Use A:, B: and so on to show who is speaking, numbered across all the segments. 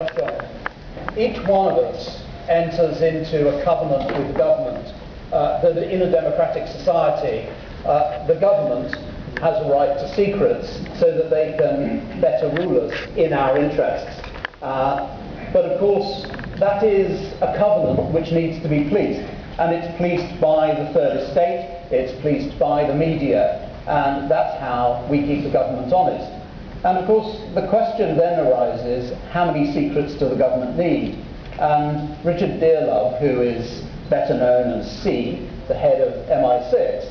A: Each one of us enters into a covenant with the government that in a democratic society, the government has a right to secrets so that they can better rule us in our interests. But of course, that is a covenant which needs to be policed. And it's policed by the third estate, it's policed by the media, and that's how we keep the government honest. And of course, the question then arises, how many secrets does the government need? And Richard Dearlove, who is better known as C, the head of MI6,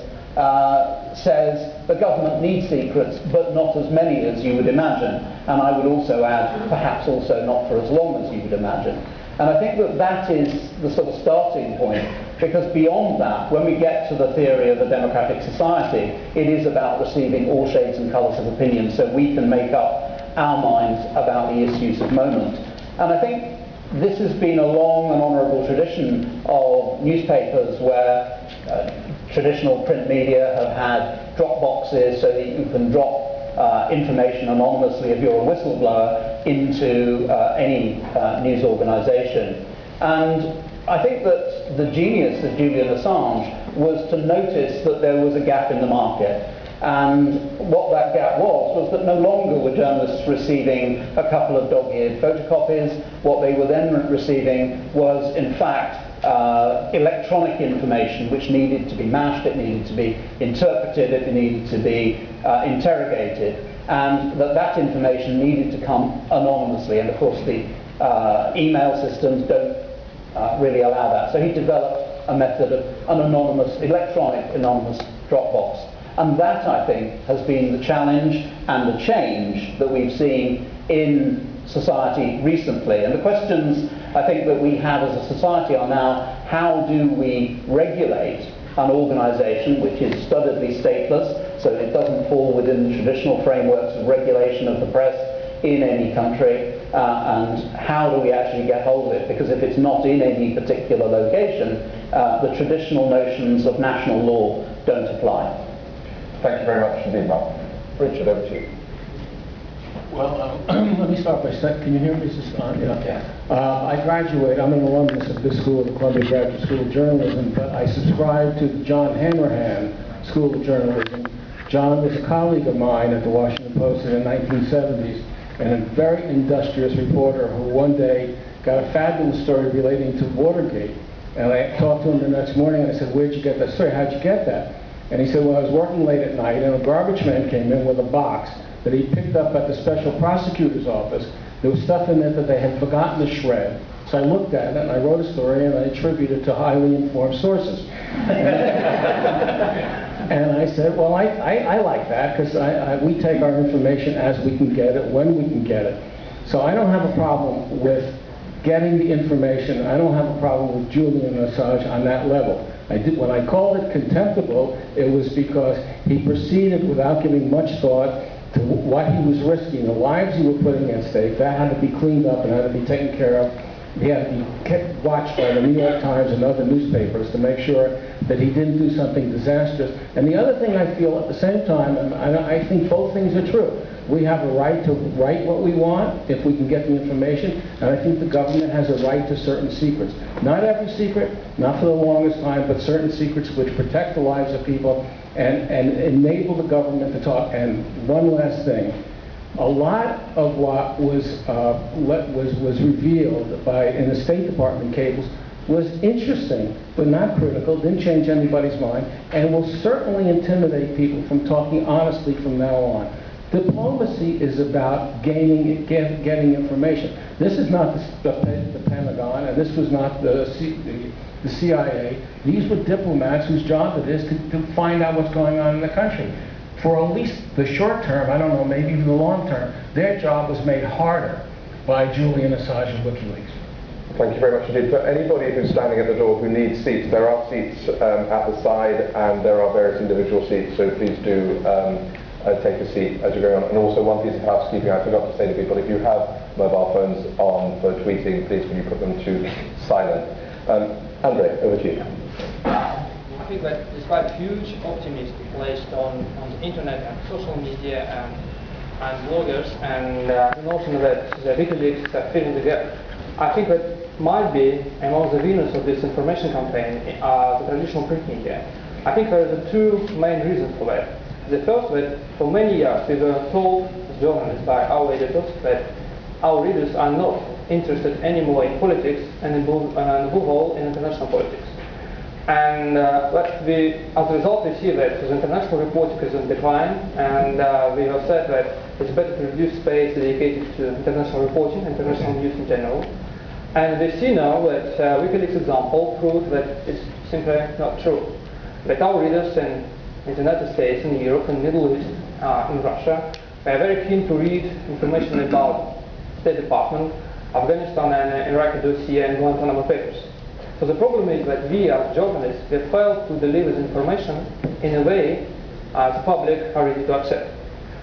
A: says the government needs secrets, but not as many as you would imagine. And I would also add, perhaps also not for as long as you would imagine. And I think that that is the sort of starting point, because beyond that, when we get to the theory of a democratic society, it is about receiving all shades and colours of opinion so we can make up our minds about the issues of moment. And I think this has been a long and honourable tradition of newspapers where traditional print media have had drop boxes so that you can drop information anonymously if you're a whistleblower into any news organisation. And I think that the genius of Julian Assange was to notice that there was a gap in the market. And what that gap was that no longer were journalists receiving a couple of dog-eared photocopies. What they were then receiving was, in fact, electronic information which needed to be mashed, it needed to be interpreted, it needed to be interrogated, and that information needed to come anonymously. And of course the email systems don't really allow that. So he developed a method of an anonymous, electronic anonymous Dropbox. And that, I think, has been the challenge and the change that we've seen in society recently. And the questions I think that we have as a society are now, how do we regulate an organisation which is studiedly stateless, so that it doesn't fall within the traditional frameworks of regulation of the press in any country, and how do we actually get hold of it? Because if it's not in any particular location, the traditional notions of national law don't apply.
B: Thank you very much indeed, Mark. Richard, over to you.
C: Well, let me start by saying, can you hear me? I graduated, I'm an alumnus of this school, the Columbia Graduate School of Journalism, but I subscribe to the John Hanrahan School of Journalism. John was a colleague of mine at the Washington Post in the 1970s, and a very industrious reporter who one day got a fabulous story relating to Watergate. And I talked to him the next morning and I said, where'd you get that story? How'd you get that? And he said, well, I was working late at night and a garbage man came in with a box that he picked up at the special prosecutor's office. There was stuff in it that they had forgotten to shred. So I looked at it and I wrote a story and I attributed it to highly informed sources. And I said, well, I like that because we take our information as we can get it, when we can get it. So I don't have a problem with getting the information. I don't have a problem with Julian Assange on that level. When I called it contemptible, it was because he proceeded without giving much thought to what he was risking, the lives he was putting at stake. That had to be cleaned up and had to be taken care of. He had to be kept watched by the New York Times and other newspapers to make sure that he didn't do something disastrous. And the other thing I feel at the same time, and I think both things are true, we have a right to write what we want if we can get the information, and I think the government has a right to certain secrets. Not every secret, not for the longest time, but certain secrets which protect the lives of people and enable the government to talk. And one last thing. A lot of what was revealed in the State Department cables was interesting, but not critical, didn't change anybody's mind, and will certainly intimidate people from talking honestly from now on. Diplomacy is about getting information. This is not the Pentagon, and this was not the CIA. These were diplomats whose job it is to find out what's going on in the country. For at least the short term, I don't know, maybe even the long term, their job was made harder by Julian Assange and Wikileaks.
B: Thank you very much indeed. For anybody who's standing at the door who needs seats, there are seats at the side and there are various individual seats, so please do take a seat as you're going on. And also one piece of housekeeping I forgot to say to people, if you have mobile phones on for tweeting, please can you put them to silent. Andre, over to you.
D: I think that despite huge optimism placed on the internet and social media and and bloggers and the notion that the Wikileaks are filling the gap. I think that might be among the winners of this information campaign the traditional print media. I think there are two main reasons for that. The first, that for many years we were told as journalists by our editors that our readers are not interested anymore in politics and above all in international politics. And as a result we see that the international reporting is in decline, and we have said that it's better to reduce space dedicated to international reporting, international news in general. And we see now that Wikileaks example proves that it's simply not true. That our readers in the United States, in Europe, in the Middle East, in Russia, they are very keen to read information about State Department, Afghanistan and Iraqi dossier and Guantanamo papers. So the problem is that we as journalists, we failed to deliver the information in a way the public are ready to accept.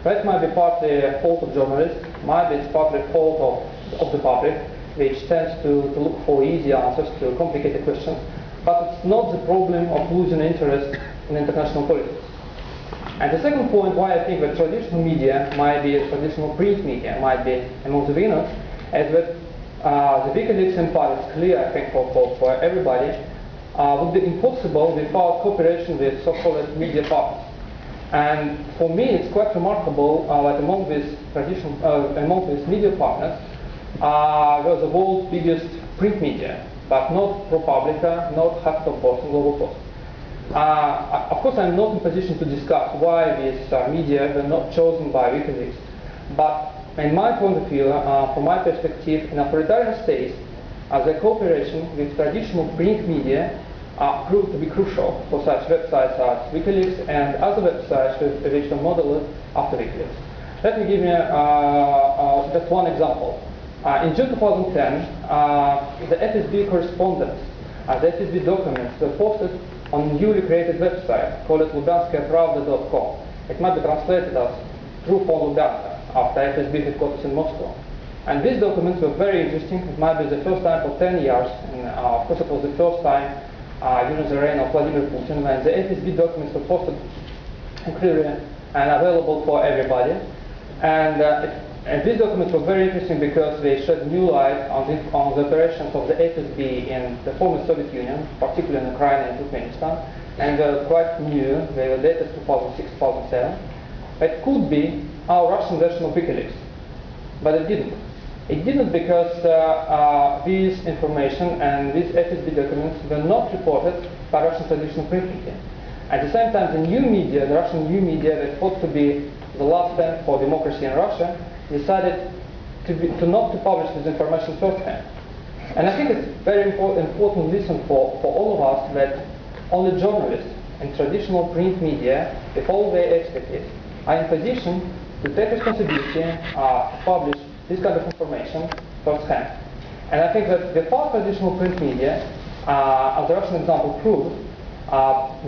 D: That might be partly a fault of journalists, might be it's partly a fault of the public, which tends to look for easy answers to complicated questions, but it's not the problem of losing interest in international politics. And the second point why I think that traditional media might be, traditional print media might be among the winners, is that the Wikileaks empire is clear, I think, for everybody, would be impossible without cooperation with so-called media partners. And for me, it's quite remarkable that among these media partners, were the world's biggest print media, but not ProPublica, not Huffington Post and Global Post. Of course, I'm not in position to discuss why these media were not chosen by Wikileaks, but in my point of view, from my perspective, in authoritarian states, the cooperation with traditional print media proved to be crucial for such websites as Wikileaks and other websites which were modeled after Wikileaks. Let me give you just one example. In June 2010, the FSB correspondence, the FSB documents were posted on a newly created website called lubyanskayapravda.com. It might be translated as Truth on Lubyanka, after FSB headquarters in Moscow. And these documents were very interesting. It might be the first time for 10 years, and of course it was the first time during the reign of Vladimir Putin, when the FSB documents were posted clearly and available for everybody. And these documents were very interesting because they shed new light on the operations of the FSB in the former Soviet Union, particularly in Ukraine and Turkmenistan, and they were quite new. They were dated 2006-2007. It could be our Russian version of Wikileaks, but it didn't. It didn't because this information and these FSB documents were not reported by Russian traditional print media. At the same time, the new media, the Russian new media that thought to be the last stand for democracy in Russia, decided not to publish this information firsthand. And I think it's very important lesson for all of us that only journalists and traditional print media, with all their expertise, are in position to take responsibility to publish this kind of information firsthand. And I think that without traditional print media, as the Russian example proved,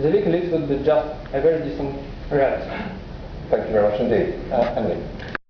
D: the Wikileaks would be just a very distant reality.
B: Thank you very much indeed. Emily.